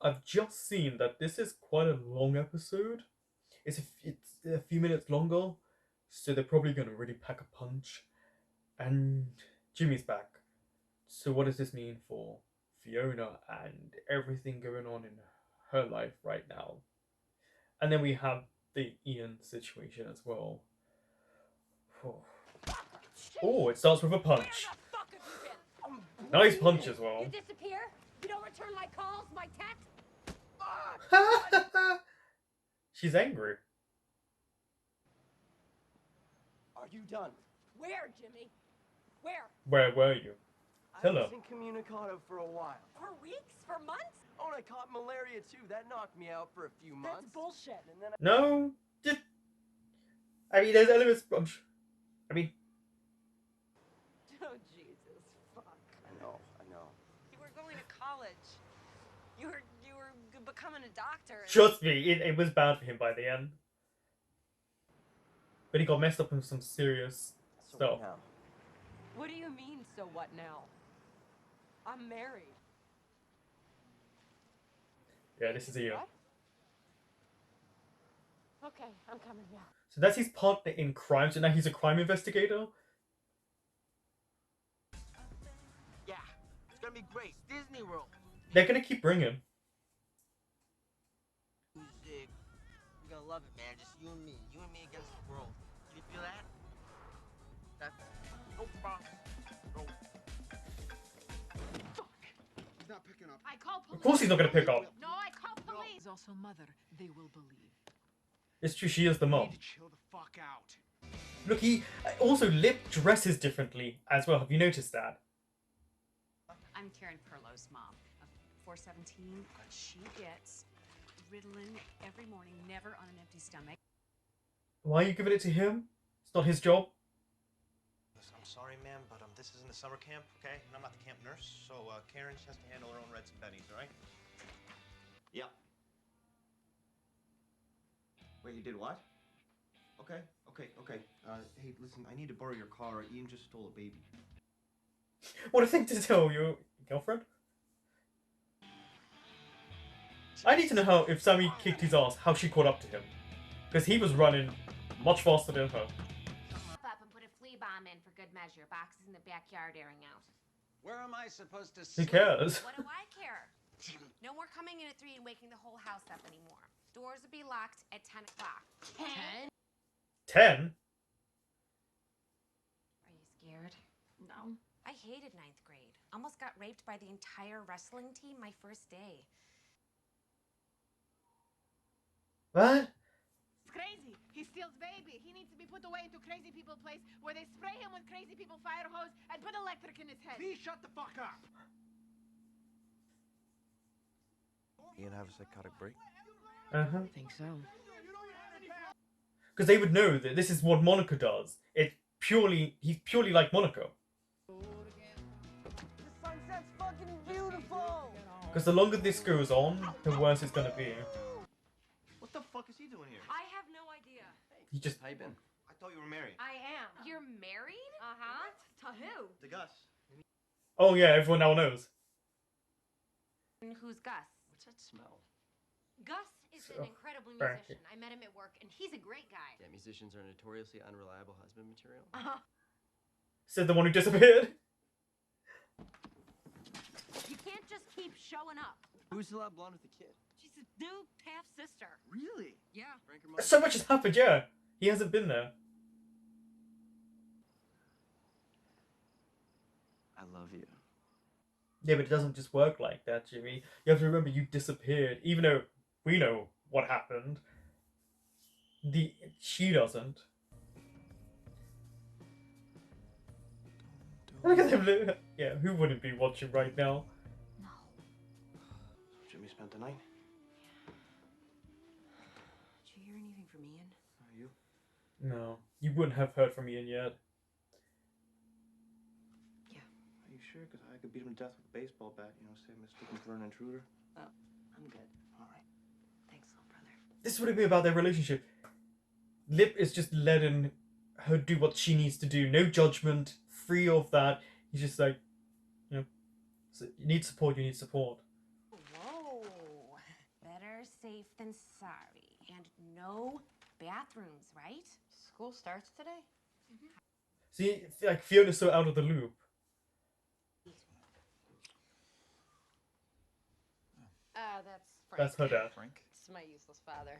I've just seen that this is quite a long episode. It's a few minutes longer, so they're probably gonna really pack a punch. And Jimmy's back. So what does this mean for Fiona and everything going on in her life right now? And then we have the Ian situation as well. Oh, it starts with a punch. Nice punch as well. You disappear? You don't return my calls, my texts? She's angry. Are you done? Where, Jimmy? Where? Where were you? Tell her. I was incommunicado for a while. For weeks? For months? Oh, and I caught malaria too. That knocked me out for a few months. That's bullshit. And then No, just. I mean, there's elements. I mean, Oh, Jesus, fuck. I know. You were going to college. You were becoming a doctor. trust me, it was bad for him by the end. But he got messed up in some serious So stuff. now, What do you mean, so what now? I'm married. Yeah, this is Ian. What? Okay, I'm coming, yeah. So that's his partner in crime. So now he's a crime investigator. Yeah, it's gonna be great. Disney World. They're gonna keep bringing. Music. You're gonna love it, man. Just you and me against the world. Can you feel that? That's no problem. No. He's not picking up. I call police. Of course he's not gonna pick up. No, I call police. Is also mother, they will believe. It's true, she is the You mom. need to chill the fuck out. Look, he also Lip dresses differently as well. Have you noticed that? I'm Karen Perlow's mom of 417. She gets Ritalin every morning, never on an empty stomach. Why are you giving it to him? It's not his job. Listen, I'm sorry, ma'am, but this isn't a summer camp, okay? And I'm not the camp nurse, so Karen just has to handle her own reds and bennies, all right? yeah. Wait, you did what? Okay. Hey, listen, I need to borrow your car. Ian just stole a baby. What a thing to tell your girlfriend. I need to know how, if Sammy kicked his ass, how she caught up to him. Because he was running much faster than her. Up and put a flea bomb in for good measure. Boxes in the backyard airing out. Where am I supposed to Who sleep? cares? What do I care? No more coming in at 3 and waking the whole house up anymore. Doors will be locked at 10 o'clock. 10? 10? Are you scared? No. I hated 9th grade. Almost got raped by the entire wrestling team my first day. What? It's crazy. He steals baby. He needs to be put away into crazy people place where they spray him with crazy people fire hose and put electric in his head. Please shut the fuck up. Ian have a psychotic break? Uh-huh. I think so. Because they would know that this is what Monica does. He's purely like Monica. The sunset's fucking beautiful. Because the longer this goes on, the worse it's gonna be. What the fuck is he doing here? I have no idea. He just... How you been? I thought you were married. I am. You're married? Uh-huh. To who? To Gus. Oh yeah, everyone now knows. And who's Gus? What's that smell? Gus is So, an incredible Frankie. musician. I met him at work, and he's a great guy. Yeah, musicians are notoriously unreliable husband material. Said the one who disappeared. You can't just keep showing up. Who's the loud blonde with the kid? She's a new half-sister. Really? Yeah. Frank or Mark? So much has happened, yeah. He hasn't been there. I love you. Yeah, but it doesn't just work like that, Jimmy. You have to remember you disappeared. Even though we know what happened, she doesn't. Look at them. Yeah, who wouldn't be watching right now? No. So Jimmy spent the night? Did you hear anything from Ian? Are you? No, you wouldn't have heard from Ian yet. Are you sure? Because I could beat him to death with a baseball bat, say I mistook him for an intruder. I'm good. All right. Thanks, little brother. This would be about their relationship. Lip is just letting her do what she needs to do. No judgment, free of that. He's just like, so you need support, you need support. Whoa. better safe than sorry. And no bathrooms, right? School starts today? See, like Fiona's so out of the loop. That's Frank. That's her dad. Frank? It's my useless father.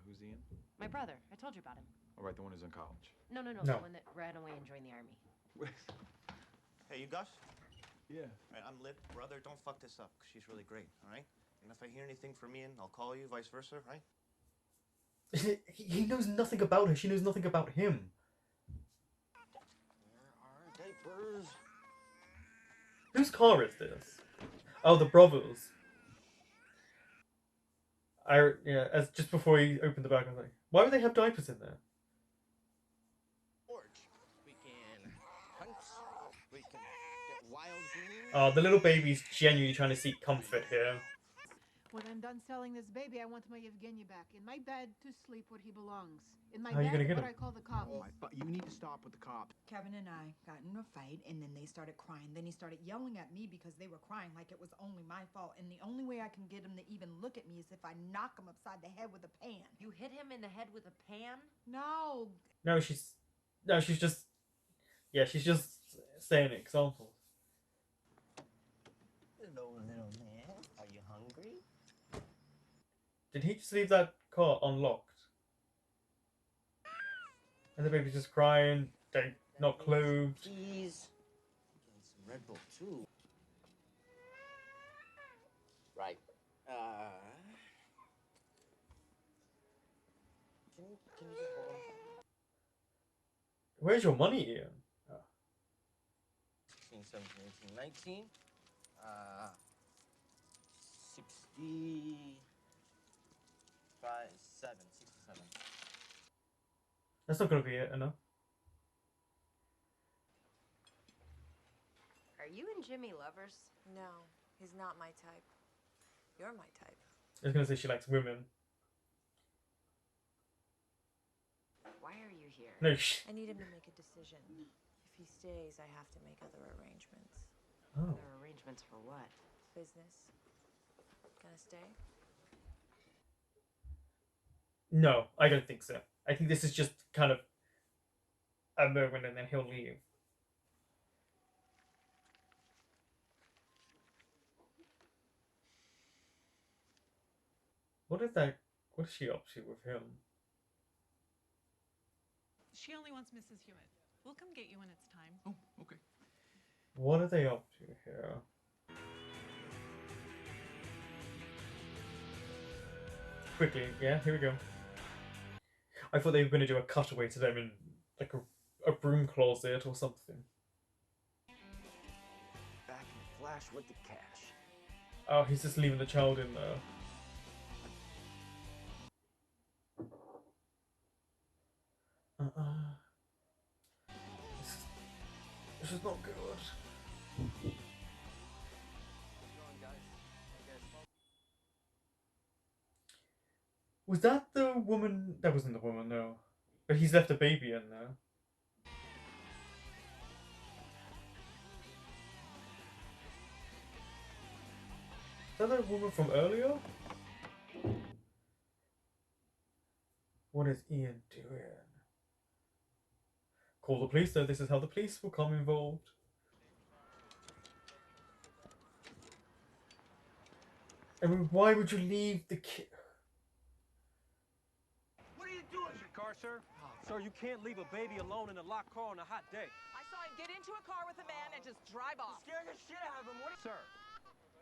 Who's Ian? My brother. I told you about him. All right, the one who's in college. No. No. The one that ran away and joined the army. Hey, you Gus? Yeah. All right, I'm Lit. Brother, don't fuck this up, 'cause she's really great, all right? And if I hear anything from Ian, I'll call you, vice versa, right? He knows nothing about her. She knows nothing about him. Where are diapers? Whose car is this? Oh, the brothers. As just before he opened the bag, I was like, why would they have diapers in there? We can hunt. We can get wild greens. Oh, the little baby's genuinely trying to seek comfort here. When I'm done selling this baby, I want my Evgeny back. In my bed, to sleep where he belongs. In my How are you bed, gonna get what him? I call the cops. But you need to stop with the cops. Kevin and I got in a fight, and then they started crying. Then he started yelling at me because they were crying like it was only my fault. And the only way I can get him to even look at me is if I knock him upside the head with a pan. You hit him in the head with a pan? No. She's just saying examples. Hello, little man. Are you hungry? Did he just leave that car unlocked? And the baby's just crying, they're not clothed. Please. Getting some Red Bull too. Right. Can you just hold on? Where's your money, Ian? 16, 17, 18, 19. 67. That's not gonna be it enough. Are you and Jimmy lovers? No, he's not my type. You're my type. I was gonna say she likes women. Why are you here? No, I need him to make a decision. If he stays, I have to make other arrangements. Oh. Other arrangements for what? Business. Gonna stay? No, I don't think so. I think this is just kind of a moment and then he'll leave. What is she up to with him? She only wants Mrs. Hewitt. We'll come get you when it's time. Oh, okay. What are they up to here? Quickly, yeah, here we go. I thought they were going to do a cutaway to them in like a broom closet or something. Back in a flash with the cash. Oh, he's just leaving the child in there. This is not good. Was that the woman? That wasn't the woman, no. But he's left a baby in there. Is that the woman from earlier? What is Ian doing? Call the police, though. This is how the police will come involved. I mean, why would you leave the kid? What are you doing? Is your car, sir? Sir, you can't leave a baby alone in a locked car on a hot day. I saw him get into a car with a man and just drive off. Scare the shit out of him. Sir,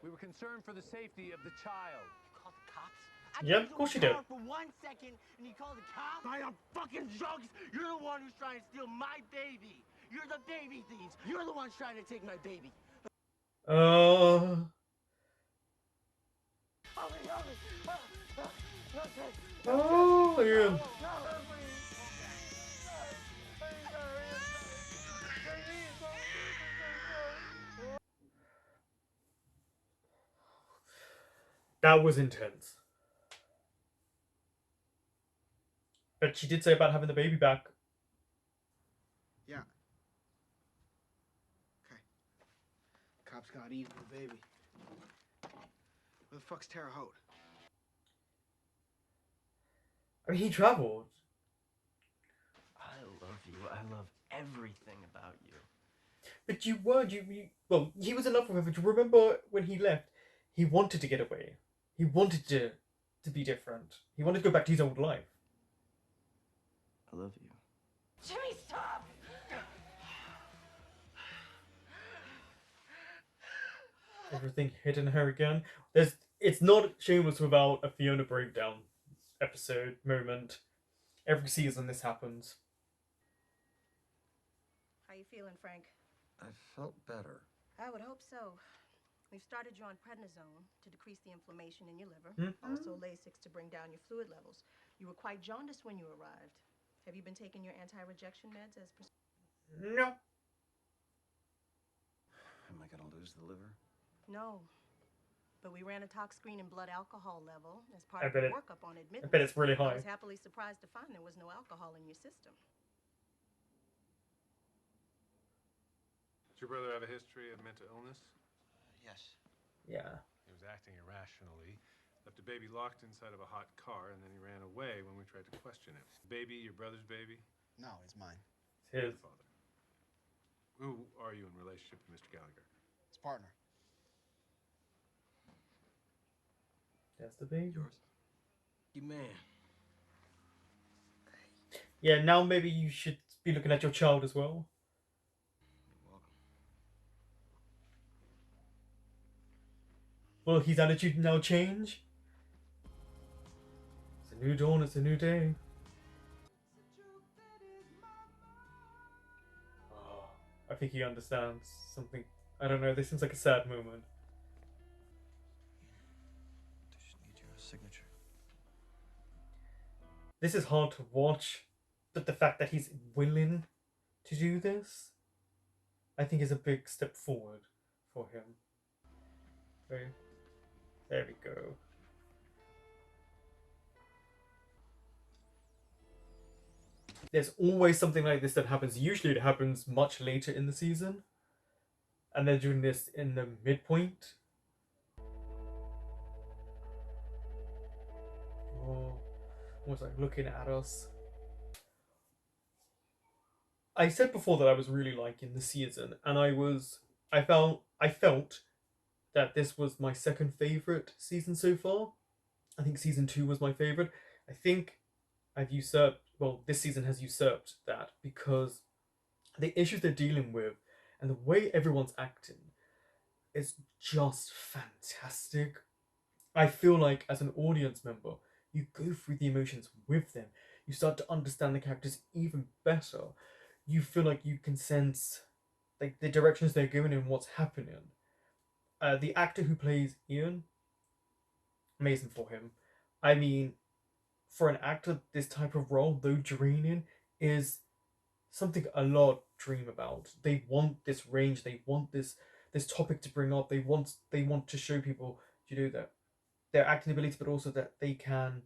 we were concerned for the safety of the child. You called the cops? Yep, of course you did. For 1 second, and you called the cops? I am fucking drugs. You're the one who's trying to steal my baby. You're the baby thieves. You're the ones trying to take my baby. Oh, Ian. That was intense. But she did say about having the baby back. Yeah. Okay. Cops got Eve and the baby. Where the fuck's Terre Haute? I mean, he traveled. I love you. I love everything about you. But you weren't. Well, he was in love with her. But you remember when he left, he wanted to get away. He wanted to be different. He wanted to go back to his old life. I love you. Jimmy, stop! Everything hitting her again. It's not Shameless without a Fiona breakdown episode moment. Every season this happens. How you feeling, Frank? I felt better. I would hope so. We've started you on prednisone to decrease the inflammation in your liver. Mm-hmm. Also Lasix to bring down your fluid levels. You were quite jaundiced when you arrived. Have you been taking your anti-rejection meds as prescribed? No. Am I gonna lose the liver? No. But we ran a tox screen and blood alcohol level as part I of bet the it- workup on admittance. I bet it's really I high. was happily surprised to find there was no alcohol in your system. Did your brother have a history of mental illness? Yes. Yeah. He was acting irrationally, left a baby locked inside of a hot car, and then he ran away when we tried to question him. Baby, your brother's baby? No, it's mine. It's his. Father. Who are you in relationship to Mr. Gallagher? It's partner. That's the baby. Yours. You man. Yeah, now maybe you should be looking at your child as well. You're welcome. Will his attitude now change? It's a new dawn, it's a new day. Oh, I think he understands something. I don't know, this seems like a sad moment. I just need your signature. This is hard to watch, but the fact that he's willing to do this, I think is a big step forward for him. Okay. There we go. There's always something like this that happens. Usually it happens much later in the season. And they're doing this in the midpoint. Oh, almost like looking at us. I said before that I was really liking the season, and I felt that this was my second favorite season so far. I think season 2 was my favorite. I think this season has usurped that because the issues they're dealing with and the way everyone's acting is just fantastic. I feel like as an audience member, you go through the emotions with them. You start to understand the characters even better. You feel like you can sense like the directions they're going and what's happening. The actor who plays Ian, amazing for him. I mean, for an actor, this type of role, though draining, is something a lot dream about. They want this range. They want this topic to bring up. They want to show people, that their acting abilities, but also that they can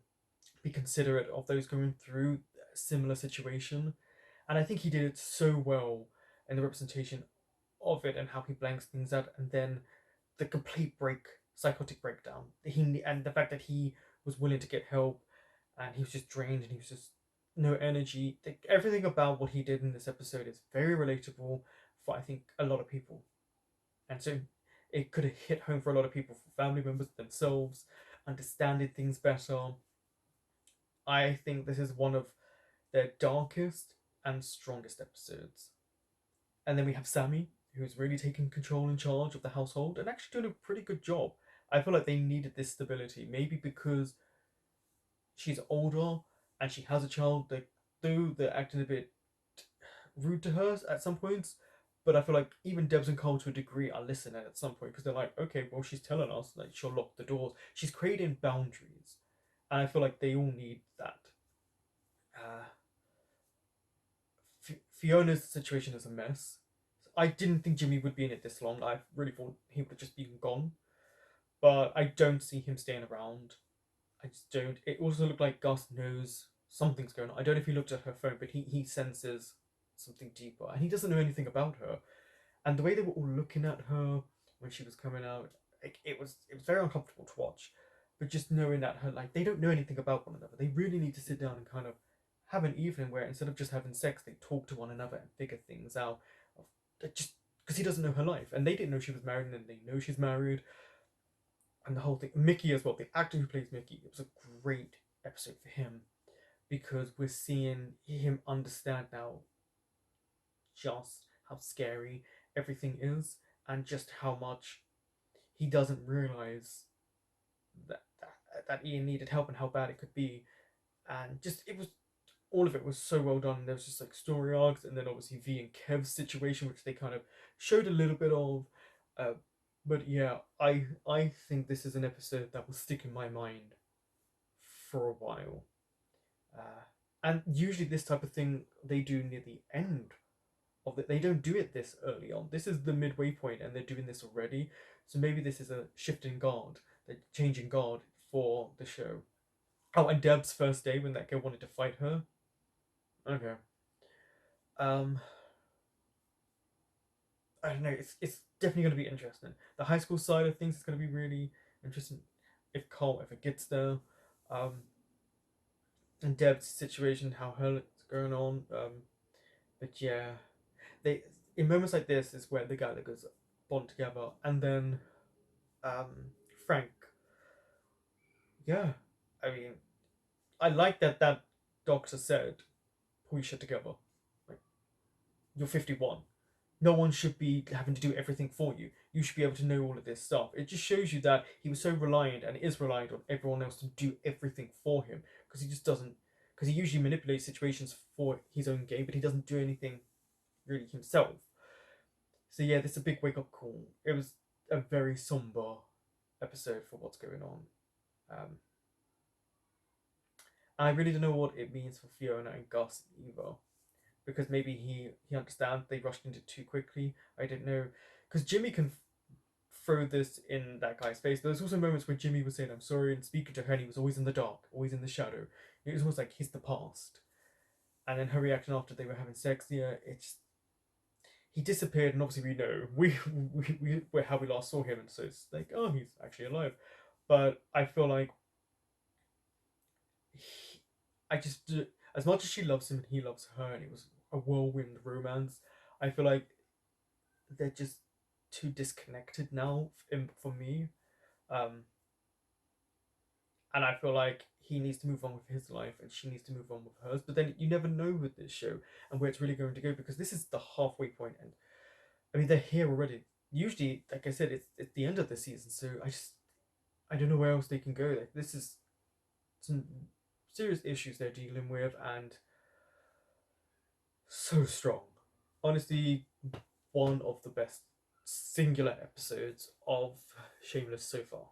be considerate of those going through a similar situation. And I think he did it so well in the representation of it and how he blanks things out, and then the complete psychotic breakdown. And the fact that he was willing to get help, and he was just drained, and he was just no energy. Everything about what he did in this episode is very relatable for I think a lot of people, and so it could have hit home for a lot of people, for family members themselves, understanding things better. I think this is one of their darkest and strongest episodes. And then we have Sammy, who's really taking control and charge of the household and actually doing a pretty good job. I feel like they needed this stability, maybe because she's older and she has a child, though they're acting a bit rude to her at some points. But I feel like even Debs and Cole to a degree are listening at some point, because they're like, okay, well, she's telling us like she'll lock the doors. She's creating boundaries. And I feel like they all need that. Fiona's situation is a mess. I didn't think Jimmy would be in it this long. I really thought he would have just been gone. But I don't see him staying around. I just don't. It also looked like Gus knows something's going on. I don't know if he looked at her phone, but he senses something deeper. And he doesn't know anything about her. And the way they were all looking at her when she was coming out, it was very uncomfortable to watch. but just knowing that her, like, they don't know anything about one another. They really need to sit down and kind of have an evening where instead of just having sex, they talk to one another and figure things out. Just because he doesn't know her life, and they didn't know she was married, and then they know she's married, and the whole thing. Mickey as well, the actor who plays Mickey, it was a great episode for him because we're seeing him understand now just how scary everything is and just how much he doesn't realize that Ian needed help and how bad it could be. And just, it was, all of it was so well done. There was just like story arcs, and then obviously V and Kev's situation, which they kind of showed a little bit of. But yeah, I think this is an episode that will stick in my mind for a while. And usually this type of thing they do near the end of it. They don't do it this early on. This is the midway point, and they're doing this already. So maybe this is a shift in guard, the changing guard for the show. Oh, and Deb's first day when that girl wanted to fight her. Okay. I don't know. It's definitely going to be interesting. The high school side of things is going to be really interesting if Cole ever gets there. And Deb's situation, how her it's going on. But yeah, they in moments like this is where the guy that goes bond together, and then Frank. Yeah, I mean, I like that doctor said, "Pull your shit together. Like, you're 51. No one should be having to do everything for you. You should be able to know all of this stuff." It just shows you that he was so reliant and is reliant on everyone else to do everything for him because he just doesn't. Because he usually manipulates situations for his own gain, but he doesn't do anything really himself. So yeah, this is a big wake up call. It was a very somber episode for what's going on. And I really don't know what it means for Fiona and Gus either. Because maybe he understands they rushed into it too quickly. I don't know. Because Jimmy can throw this in that guy's face. There's also moments where Jimmy was saying, "I'm sorry," and speaking to her, and he was always in the dark, always in the shadow. It was almost like he's the past. And then her reaction after they were having sex, yeah, it's... He disappeared, and obviously we know we how we last saw him, and so it's like, oh, he's actually alive. But I feel like I just, as much as she loves him and he loves her, and it was a whirlwind romance, I feel like they're just too disconnected now for me. And I feel like he needs to move on with his life and she needs to move on with hers. But then you never know with this show and where it's really going to go, because this is the halfway point, and I mean they're here already. Usually, like I said, it's the end of the season, so I don't know where else they can go. Like, this is some serious issues they're dealing with, and so strong. Honestly, one of the best singular episodes of Shameless so far.